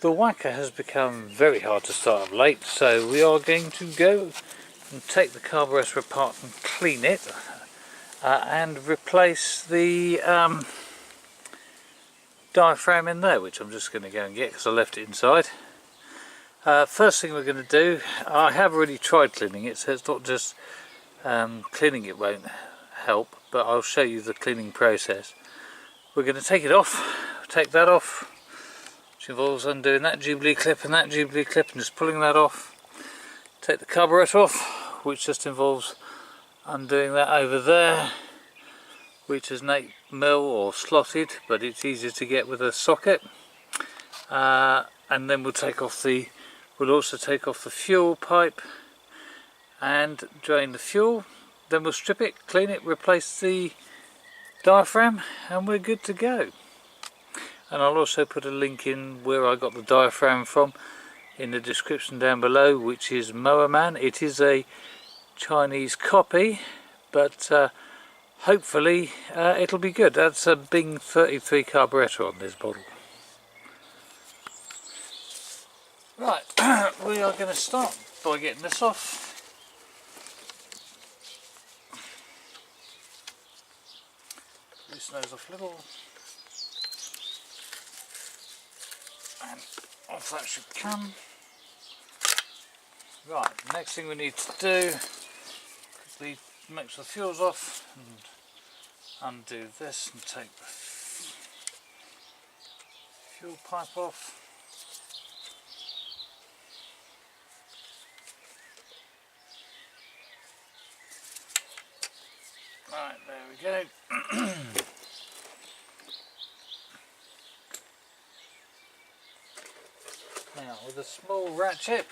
The Wacker has become very hard to start of late, so we are going to go and take the carburetor apart and clean it and replace the diaphragm in there, which I'm just going to go and get because I left it inside. First thing we're going to do, I have already tried cleaning it, so it's not just cleaning it won't help, but I'll show you the cleaning process. We're going to take it off, take that off, which involves undoing that Jubilee clip and that Jubilee clip and just pulling that off. Take the carburetor off, which just involves undoing that over there, which is an 8mm or slotted, but it's easier to get with a socket. And then we'll also take off the fuel pipe and drain the fuel. Then we'll strip it, clean it, replace the diaphragm, and we're good to go. And I'll also put a link in where I got the diaphragm from in the description down below, which is Mowerman. It is a Chinese copy, but hopefully it'll be good. That's a Bing 33 carburetor on this model. Right, we are going to start by getting this off. This nose off a little, and off that should come. Right, next thing we need to do, quickly make sure the fuel's off and undo this and take the fuel pipe off. Right, there we go. Now with a small ratchet,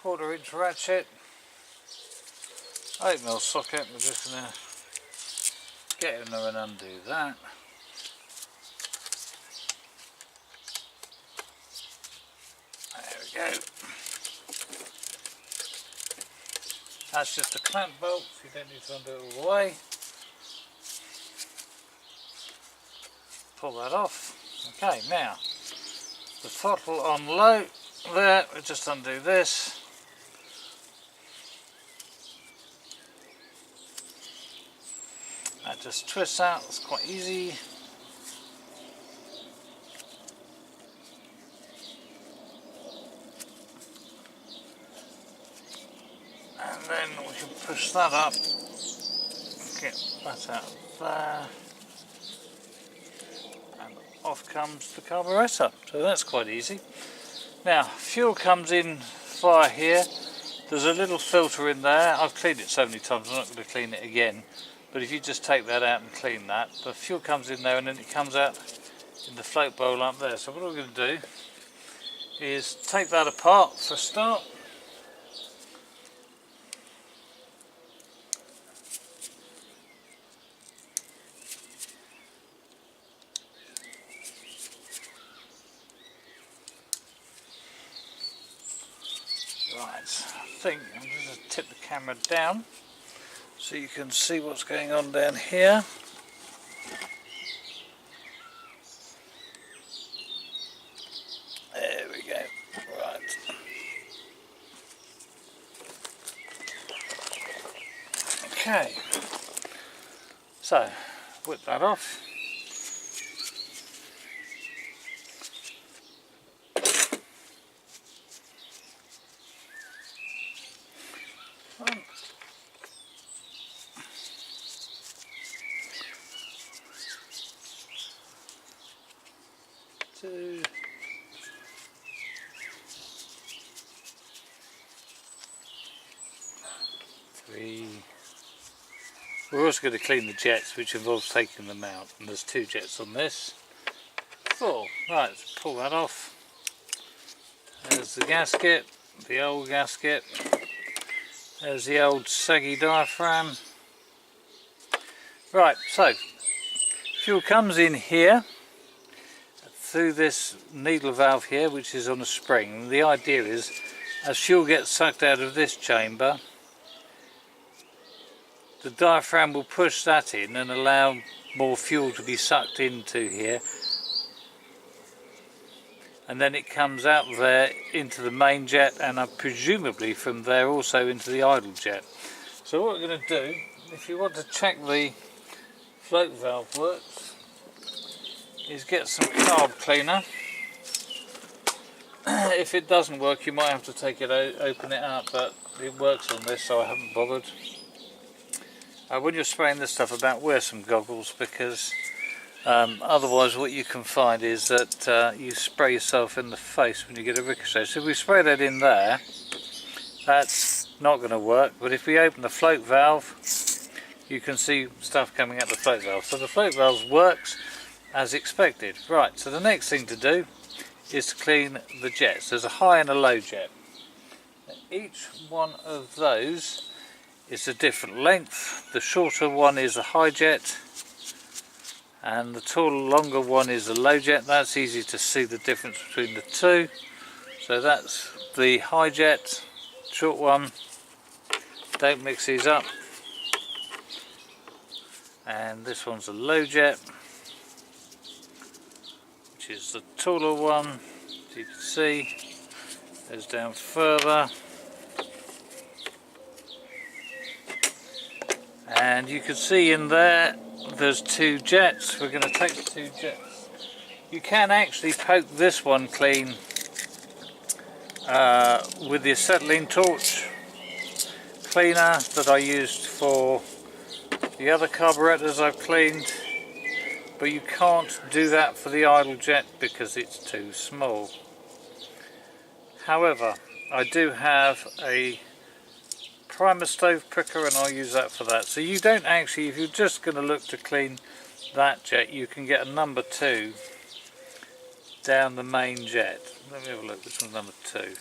1/4 inch ratchet, 8mm socket, we're just going to get in there and undo that. There we go. That's just a clamp bolt, so you don't need to undo it all the way. Pull that off. Okay, now the throttle on low there, we'll just undo this. That just twists out, it's quite easy. And then we can push that up, get that out there, and off comes the carburetor. So that's quite easy. Now, fuel comes in via here. There's a little filter in there. I've cleaned it so many times, I'm not going to clean it again. But if you just take that out and clean that, the fuel comes in there and then it comes out in the float bowl up there. So what we're going to do is take that apart for a start. Right, I think I'm just going to tip the camera down so you can see what's going on down here. There we go. Right. Okay. So, whip that off. Two, three. We're also going to clean the jets, which involves taking them out, and there's 2 jets on this. 4. Right, let's pull that off. There's the gasket, the old gasket. There's the old saggy diaphragm. Right, so fuel comes in here through this needle valve here, which is on a spring. The idea is, as fuel gets sucked out of this chamber, the diaphragm will push that in and allow more fuel to be sucked into here, and then it comes out there into the main jet, and presumably from there also into the idle jet. So what we're going to do, if you want to check the float valve works, is get some carb cleaner. If it doesn't work, you might have to take it out, open it up, but it works on this, so I haven't bothered. When you're spraying this stuff about, wear some goggles, because otherwise what you can find is that you spray yourself in the face when you get a ricochet. So if we spray that in there, that's not going to work, but if we open the float valve, you can see stuff coming out the float valve. So the float valve works as expected. Right, so the next thing to do is to clean the jets. There's a high and a low jet. Each one of those is a different length. The shorter one is a high jet, and the taller, longer one is a low jet. That's easy to see the difference between the two. So that's the high jet, short one. Don't mix these up. And this one's a low jet, which is the taller one. As you can see, goes down further. And you can see in there, there's two jets. We're going to take the two jets. You can actually poke this one clean with the acetylene torch cleaner that I used for the other carburetors I've cleaned, but you can't do that for the idle jet because it's too small. However, I do have a primer stove pricker, and I'll use that for that. So you don't actually, if you're just going to look to clean that jet, you can get a number 2 down the main jet. Let me have a look, which one's number 2?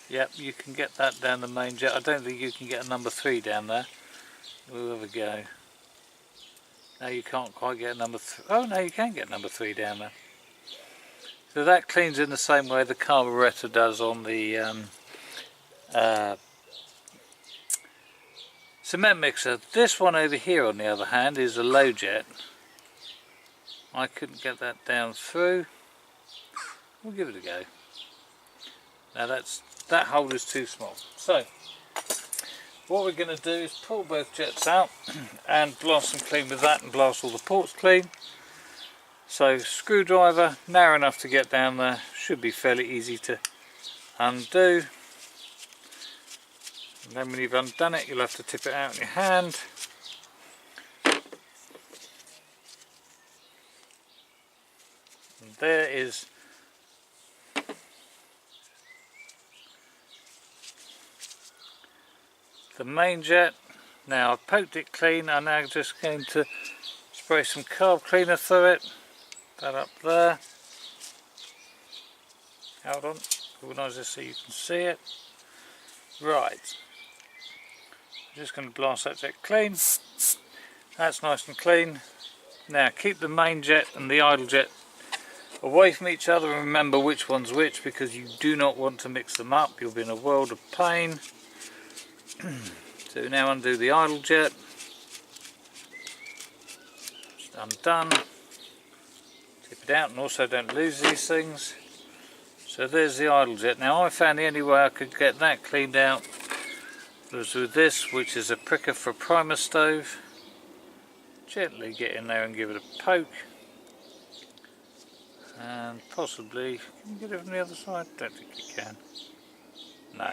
Yep, you can get that down the main jet. I don't think you can get a number 3 down there. We'll have a go. No, you can't quite get a number 3. Oh no, you can get number 3 down there. So that cleans in the same way the carburetor does on the cement mixer. This one over here, on the other hand, is a low jet. I couldn't get that down through. We'll give it a go. Now that hole is too small. So what we're going to do is pull both jets out and blast them clean with that, and blast all the ports clean. So screwdriver, narrow enough to get down there, should be fairly easy to undo. And then when you've undone it, you'll have to tip it out in your hand. And there is the main jet. Now I've poked it clean. I'm now just going to spray some carb cleaner through it. That up there. Hold on, organise this so you can see it. Right. I'm just going to blast that jet clean. That's nice and clean. Now keep the main jet and the idle jet away from each other, and remember which one's which, because you do not want to mix them up. You'll be in a world of pain. So now undo the idle jet. Just undone. Tip it out, and also don't lose these things. So there's the idle jet. Now I found the only way I could get that cleaned out was with this, which is a pricker for a primer stove. Gently get in there and give it a poke. And possibly, can you get it from the other side? Don't think you can. No.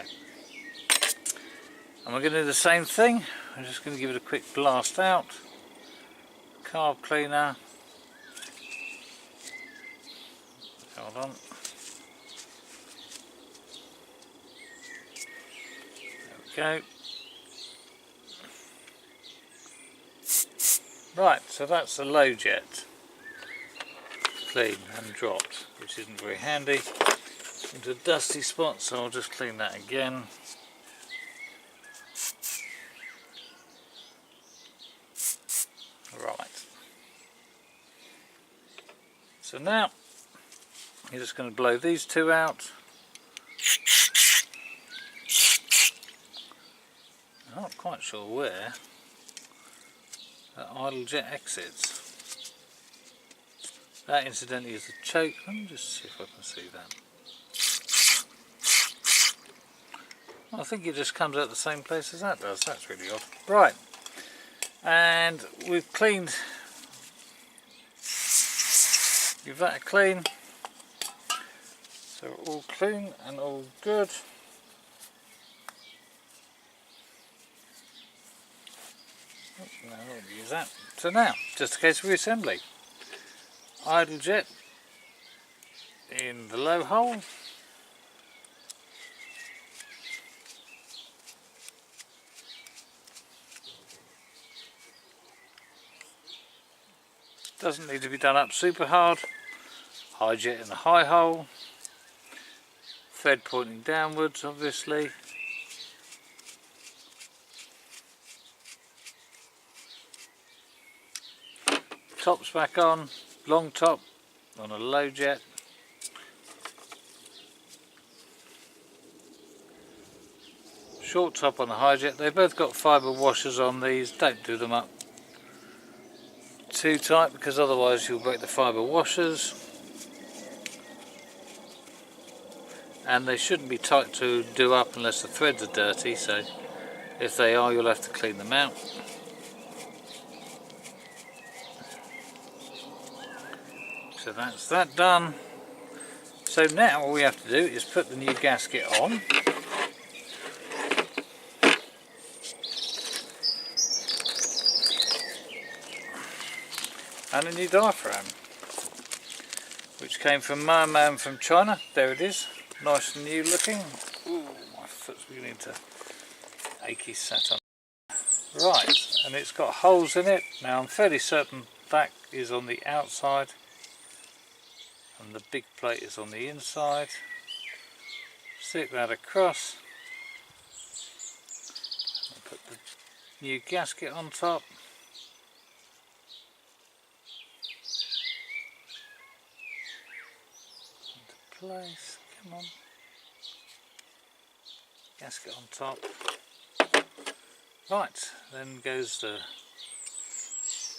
And we're going to do the same thing. I'm just going to give it a quick blast out. Carb cleaner. Hold on. There we go. Right, so that's the low jet. Clean and dropped, which isn't very handy. Into a dusty spot, so I'll just clean that again. Right. So now you're just going to blow these two out. I'm not quite sure where that idle jet exits. That incidentally is the choke. Let me just see if I can see that. I think it just comes out the same place as that does. That's really odd. Right, and we've cleaned. Give that a clean. So all clean and all good. Oh, no, I won't use that. So now, just a case of reassembly. Idle jet in the low hole. Doesn't need to be done up super hard. High jet in the high hole. Thread pointing downwards, obviously. Tops back on. Long top on a low jet. Short top on the high jet. They've both got fibre washers on these. Don't do them up too tight because otherwise you'll break the fibre washers. And they shouldn't be tight to do up unless the threads are dirty, so if they are you'll have to clean them out. So that's that done. So now all we have to do is put the new gasket on. And a new diaphragm, which came from Mowerman from China. There it is, nice and new looking. Ooh, my foot's beginning to achy sat on. Right, and it's got holes in it. Now I'm fairly certain that is on the outside and the big plate is on the inside. Stick that across and put the new gasket on top. Place, come on, gasket on top. Right, then goes the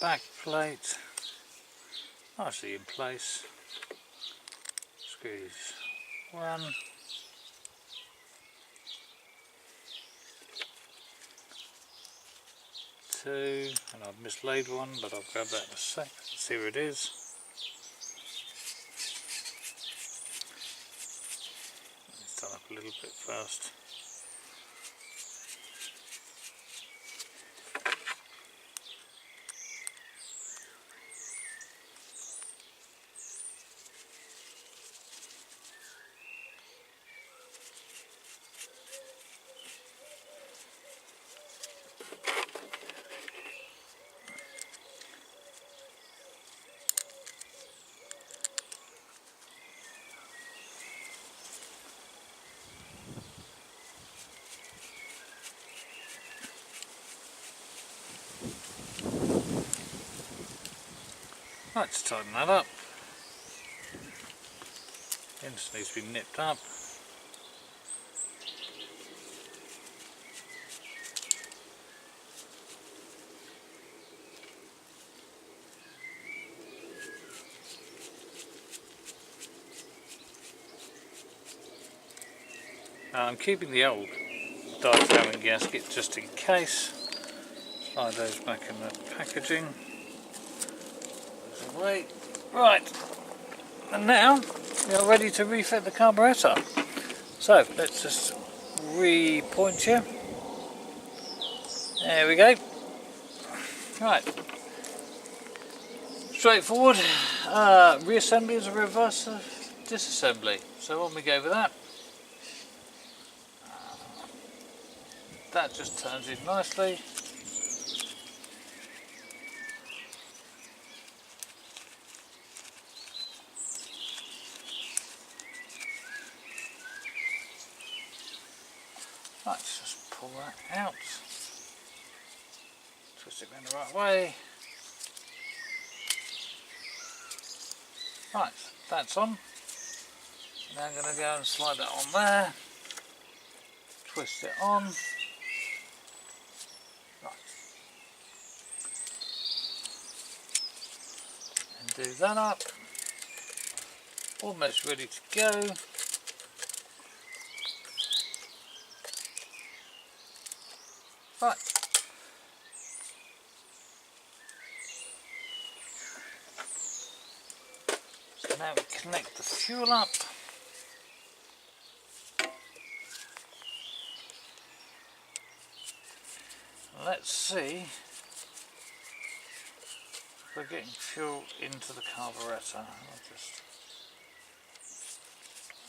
back plate, nicely in place. Screws 1, 2, and I've mislaid one, but I'll grab that in a sec. See where it is. Up a little bit first. Right, to tighten that up. It needs to be nipped up. I'm keeping the old diaphragm and gasket just in case. Slide those back in the packaging. Away. Right, and now we are ready to refit the carburetor. So let's just re-point here. There we go. Right, straightforward. Reassembly is a reverse disassembly. So on we go with that. That just turns in nicely. Let's just pull that out, twist it around the right way. Right, that's on. Now I'm going to go and slide that on there, twist it on. Right, and do that up. almost ready to go. Right. So now we connect the fuel up. Let's see if we're getting fuel into the carburetor.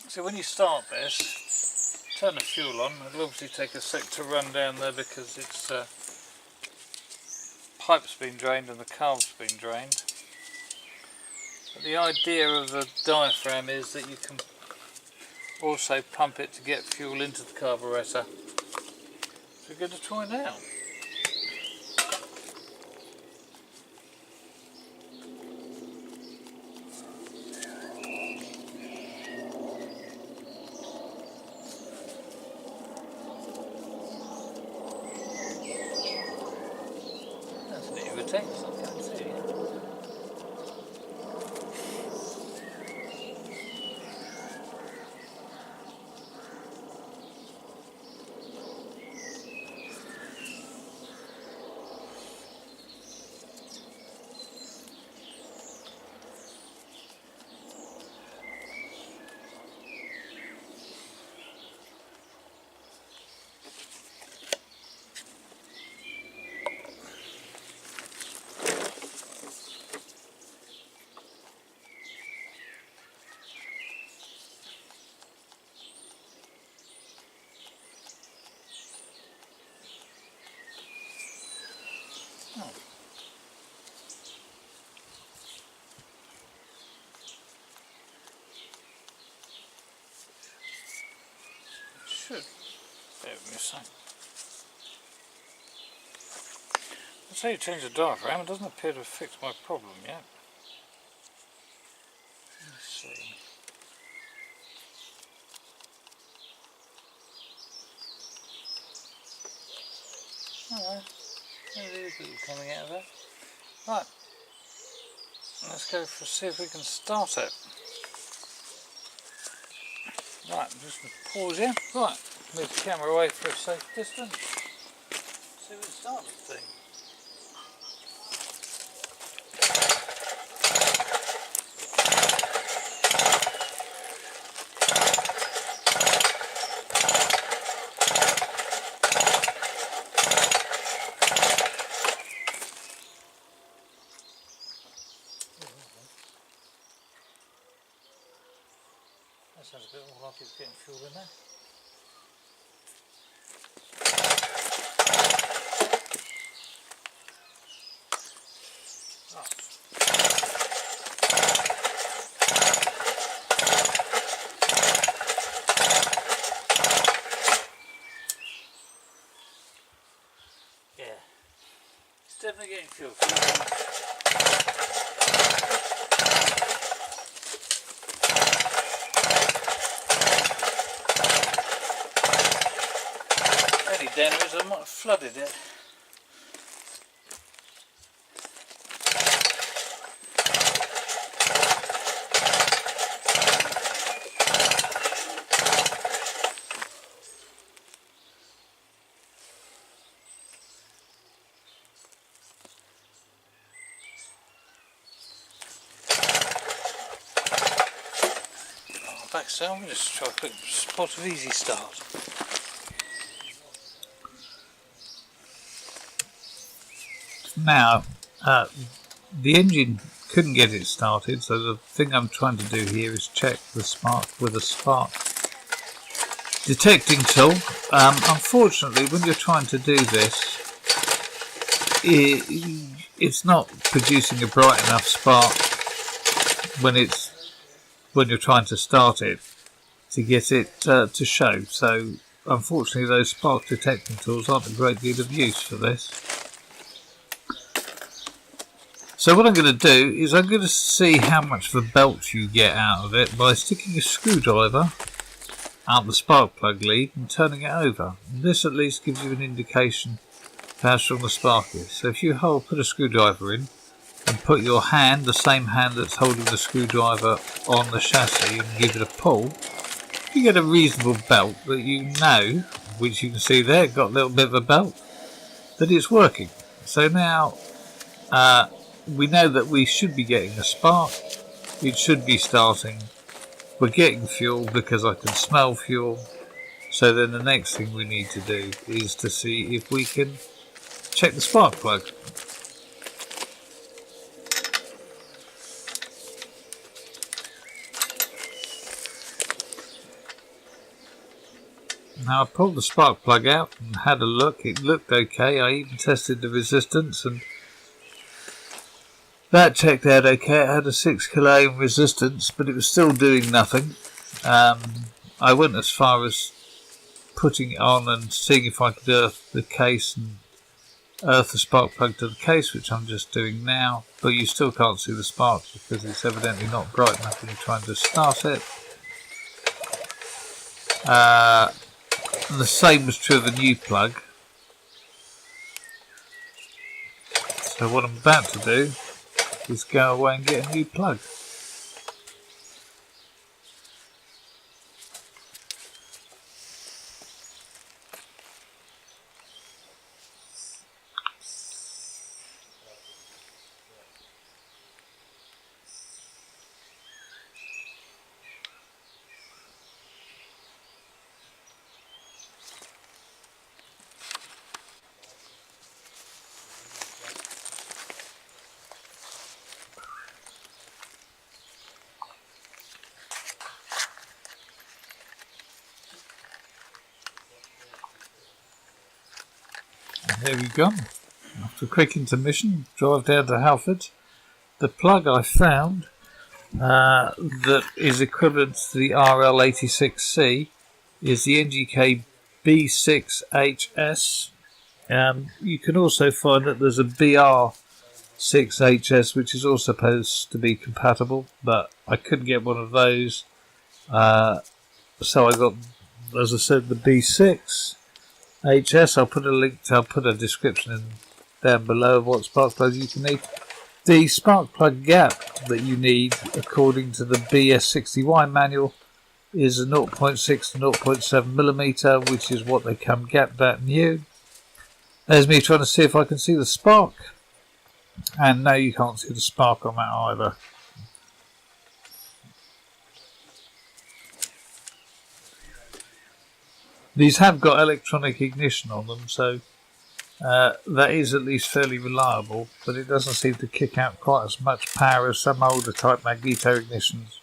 So when you start this, turn the fuel on. It'll obviously take a sec to run down there because it's pipe's been drained and the carb's been drained. But the idea of the diaphragm is that you can also pump it to get fuel into the carburetor. So we're going to try now. That's a bit irritating, so I can't see it. Oh. It should. Bear with me a second. Let's say you change the diaphragm, it doesn't appear to have fixed my problem yet. Let's see. Hello. There's a little coming out of there. Right. Let's go for see if we can start it. Right, I'm just going to pause here. Right, move the camera away for a safe distance. See if we start the thing. That sounds a bit more like it's getting fuel in there. Right. Yeah, it's definitely getting fuel. Damage, I might have flooded it. Oh, back so I'm going to just try a quick spot of easy start. Now, the engine couldn't get it started, so the thing I'm trying to do here is check the spark with a spark detecting tool. Unfortunately, when you're trying to do this, it's not producing a bright enough spark when you're trying to start it to get it to show. So, unfortunately, those spark detecting tools aren't a great deal of use for this. So what I'm going to do is I'm going to see how much of a belch you get out of it by sticking a screwdriver out the spark plug lead and turning it over. And this at least gives you an indication of how strong the spark is. So if you put a screwdriver in and put your hand, the same hand that's holding the screwdriver, on the chassis and give it a pull, you get a reasonable belt that you know, which you can see there, got a little bit of a belt, that it's working. So now we know that we should be getting a spark, it should be starting, we're getting fuel because I can smell fuel. So then the next thing we need to do is to see if we can check the spark plug. Now I pulled the spark plug out and had a look, it looked okay, I even tested the resistance and that checked out okay. It had a 6 kilo ohm resistance, but it was still doing nothing. I went as far as putting it on and seeing if I could earth the case and earth the spark plug to the case, which I'm just doing now, but you still can't see the sparks because it's evidently not bright enough when you're trying to start it. And the same was true of the new plug. So what I'm about to do is go away and get a new plug. There we go. After a quick intermission, drive down to Halford. The plug I found that is equivalent to the RL86C is the NGK B6HS. You can also find that there's a BR6HS which is also supposed to be compatible, but I couldn't get one of those. So I got, as I said, the B6HS. I'll put a description in down below of what spark plugs you can need. The spark plug gap that you need, according to the BS60Y manual, is a 0.6 to 0.7 millimeter, which is what they come gapped at new. There's me trying to see if I can see the spark, and no, you can't see the spark on that either. These have got electronic ignition on them, so that is at least fairly reliable, but it doesn't seem to kick out quite as much power as some older type magneto ignitions.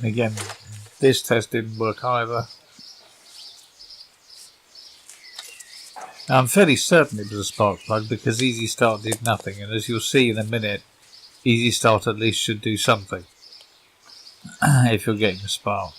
Again, this test didn't work either. Now, I'm fairly certain it was a spark plug because Easy Start did nothing, and as you'll see in a minute, Easy Start at least should do something if you're getting a spark.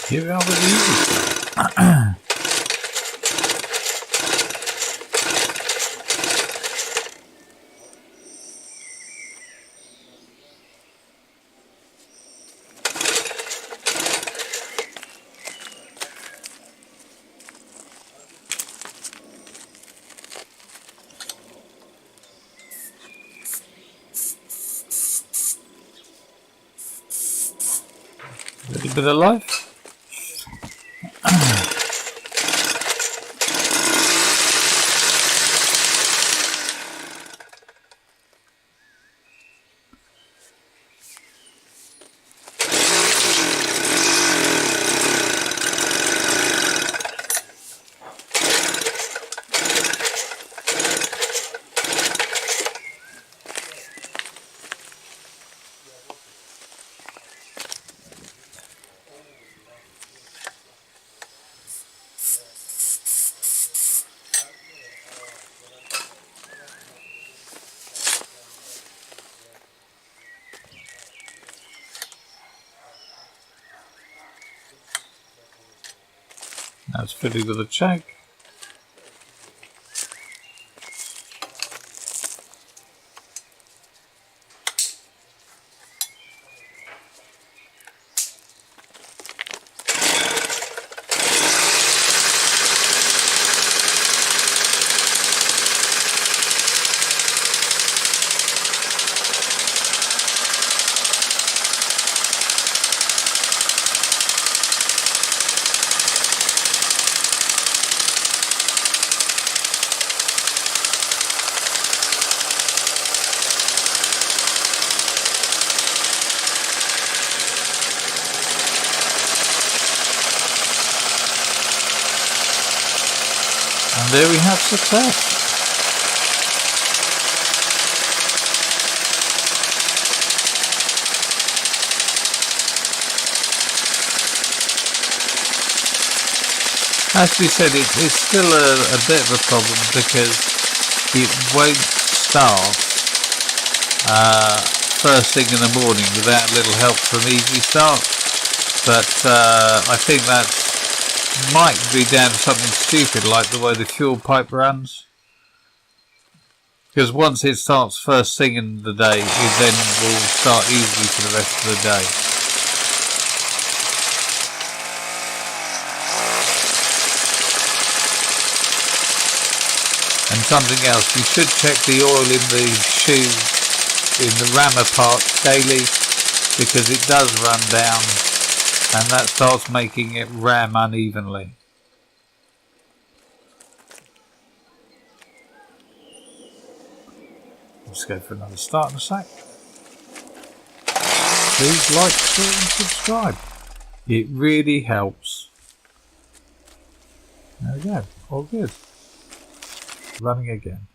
Here we are with the Easy Start. A little bit of life. Now it's fitted with a check. And there we have success. As we said, it's still a bit of a problem because it won't start first thing in the morning without a little help from Easy Start. But I think that might be down to something stupid like the way the fuel pipe runs. Because once it starts first thing in the day, it then will start easily for the rest of the day. And something else, you should check the oil in the shoe, in the rammer part daily, because it does run down and that starts making it ram unevenly. Let's go for another start in a sec. Please like, share and subscribe. It really helps. There we go, all good. Running again.